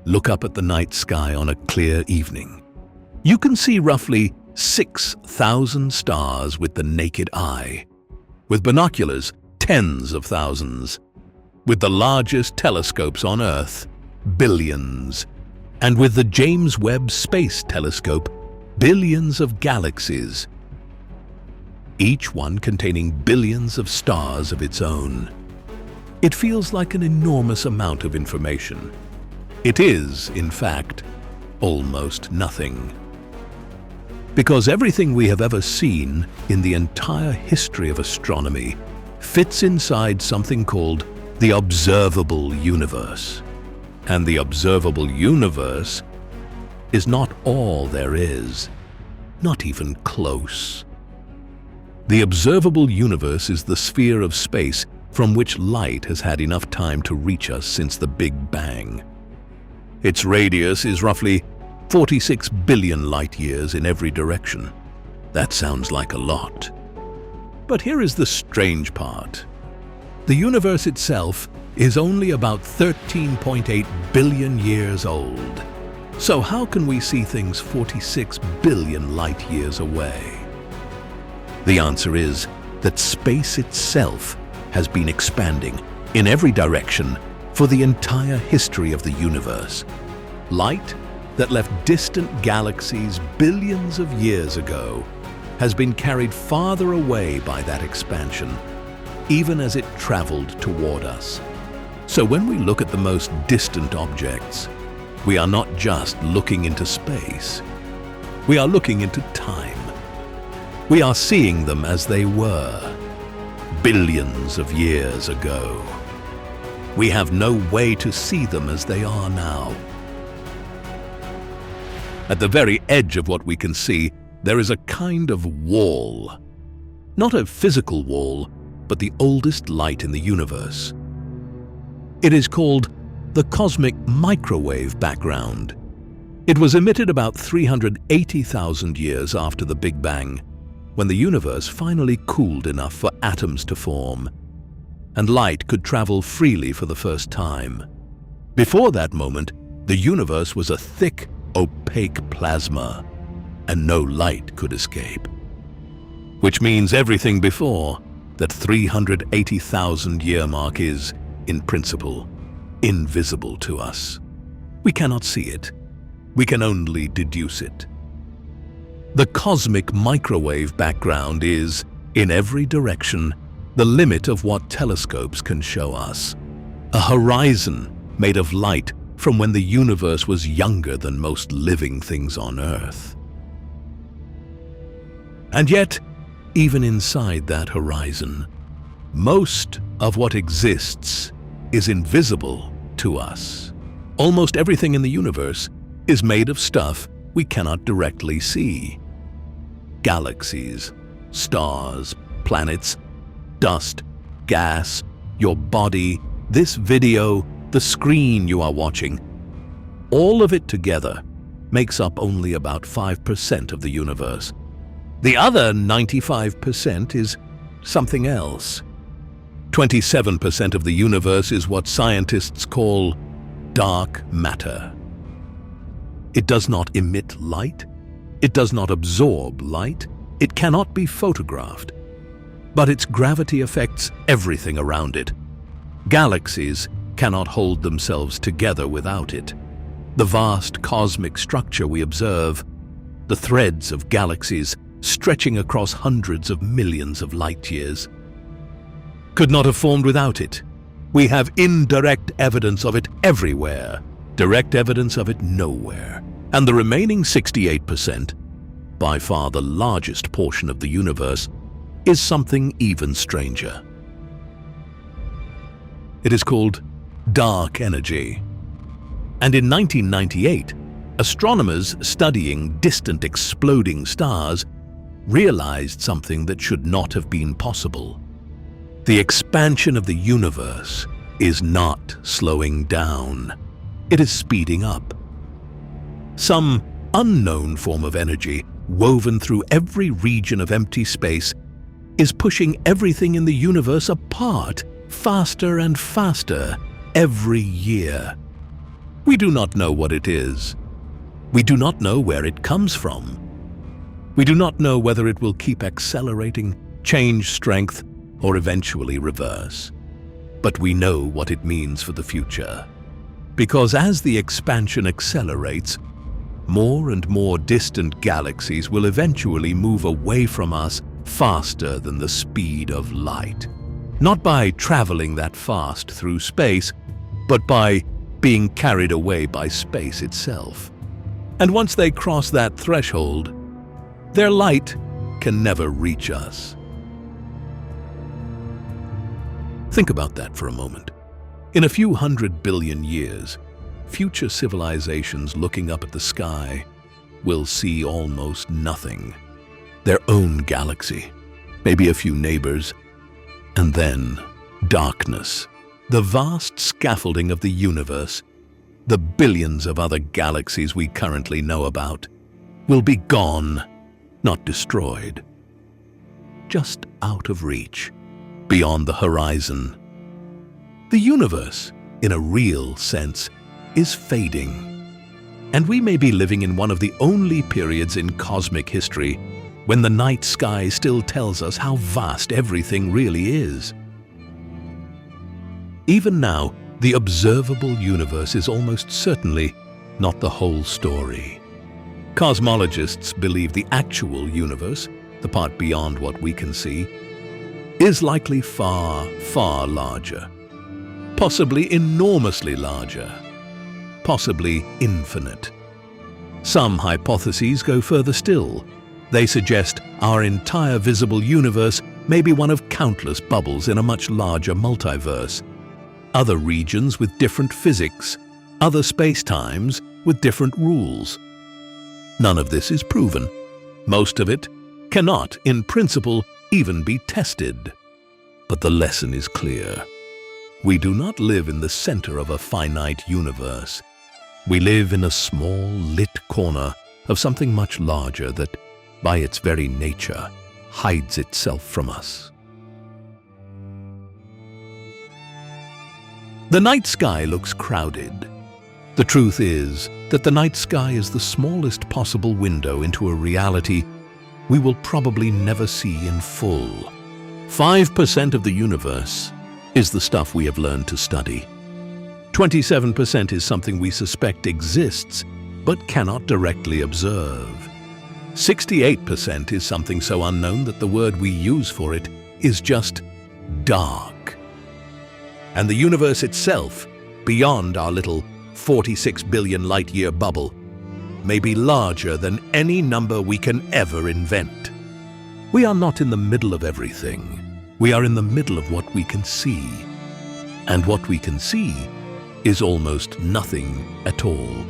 Look up at the night sky on a clear evening. You can see roughly 6,000 stars with the naked eye. With binoculars, tens of thousands. With the largest telescopes on Earth, billions. And with the James Webb Space Telescope, billions of galaxies. Each one containing billions of stars of its own. It feels like an enormous amount of information. It is, in fact, almost nothing. Because everything we have ever seen in the entire history of astronomy fits inside something called the observable universe. And the observable universe is not all there is, not even close. The observable universe is the sphere of space from which light has had enough time to reach us since the Big Bang. Its radius is roughly 46 billion light-years in every direction. That sounds like a lot. But here is the strange part. The universe itself is only about 13.8 billion years old. So how can we see things 46 billion light-years away? The answer is that space itself has been expanding in every direction for the entire history of the universe. Light that left distant galaxies billions of years ago has been carried farther away by that expansion, even as it traveled toward us. So when we look at the most distant objects, we are not just looking into space. We are looking into time. We are seeing them as they were, billions of years ago. We have no way to see them as they are now. At the very edge of what we can see, there is a kind of wall. Not a physical wall, but the oldest light in the universe. It is called the cosmic microwave background. It was emitted about 380,000 years after the Big Bang, when the universe finally cooled enough for atoms to form, and light could travel freely for the first time. Before that moment, the universe was a thick, opaque plasma, and no light could escape. Which means everything before that 380,000-year mark is, in principle, invisible to us. We cannot see it. We can only deduce it. The cosmic microwave background is, in every direction, the limit of what telescopes can show us. A horizon made of light from when the universe was younger than most living things on Earth. And yet, even inside that horizon, most of what exists is invisible to us. Almost everything in the universe is made of stuff we cannot directly see. Galaxies, stars, planets, dust, gas, your body, this video, the screen you are watching. All of it together makes up only about 5% of the universe. The other 95% is something else. 27% of the universe is what scientists call dark matter. It does not emit light. It does not absorb light. It cannot be photographed. But its gravity affects everything around it. Galaxies cannot hold themselves together without it. The vast cosmic structure we observe, the threads of galaxies stretching across hundreds of millions of light-years, could not have formed without it. We have indirect evidence of it everywhere, direct evidence of it nowhere. And the remaining 68%, by far the largest portion of the universe, is something even stranger. It is called dark energy. And in 1998, astronomers studying distant exploding stars realized something that should not have been possible. The expansion of the universe is not slowing down. It is speeding up. Some unknown form of energy, woven through every region of empty space, is pushing everything in the universe apart faster and faster every year. We do not know what it is. We do not know where it comes from. We do not know whether it will keep accelerating, change strength, or eventually reverse. But we know what it means for the future. Because as the expansion accelerates, more and more distant galaxies will eventually move away from us faster than the speed of light. Not by traveling that fast through space, but by being carried away by space itself. And once they cross that threshold, their light can never reach us. Think about that for a moment. In a few 100 billion years, future civilizations looking up at the sky will see almost nothing. Their own galaxy, maybe a few neighbors, and then darkness. The vast scaffolding of the universe, the billions of other galaxies we currently know about, will be gone, not destroyed. Just out of reach, beyond the horizon. The universe, in a real sense, is fading. And we may be living in one of the only periods in cosmic history when the night sky still tells us how vast everything really is. Even now, the observable universe is almost certainly not the whole story. Cosmologists believe the actual universe, the part beyond what we can see, is likely far, far larger. Possibly enormously larger. Possibly infinite. Some hypotheses go further still. They suggest our entire visible universe may be one of countless bubbles in a much larger multiverse. Other regions with different physics, other spacetimes with different rules. None of this is proven. Most of it cannot, in principle, even be tested. But the lesson is clear. We do not live in the center of a finite universe. We live in a small, lit corner of something much larger that, by its very nature, hides itself from us. The night sky looks crowded. The truth is that the night sky is the smallest possible window into a reality we will probably never see in full. 5% of the universe is the stuff we have learned to study. 27% is something we suspect exists, but cannot directly observe. 68% is something so unknown that the word we use for it is just dark. And the universe itself, beyond our little 46 billion light-year bubble, may be larger than any number we can ever invent. We are not in the middle of everything. We are in the middle of what we can see. And what we can see is almost nothing at all.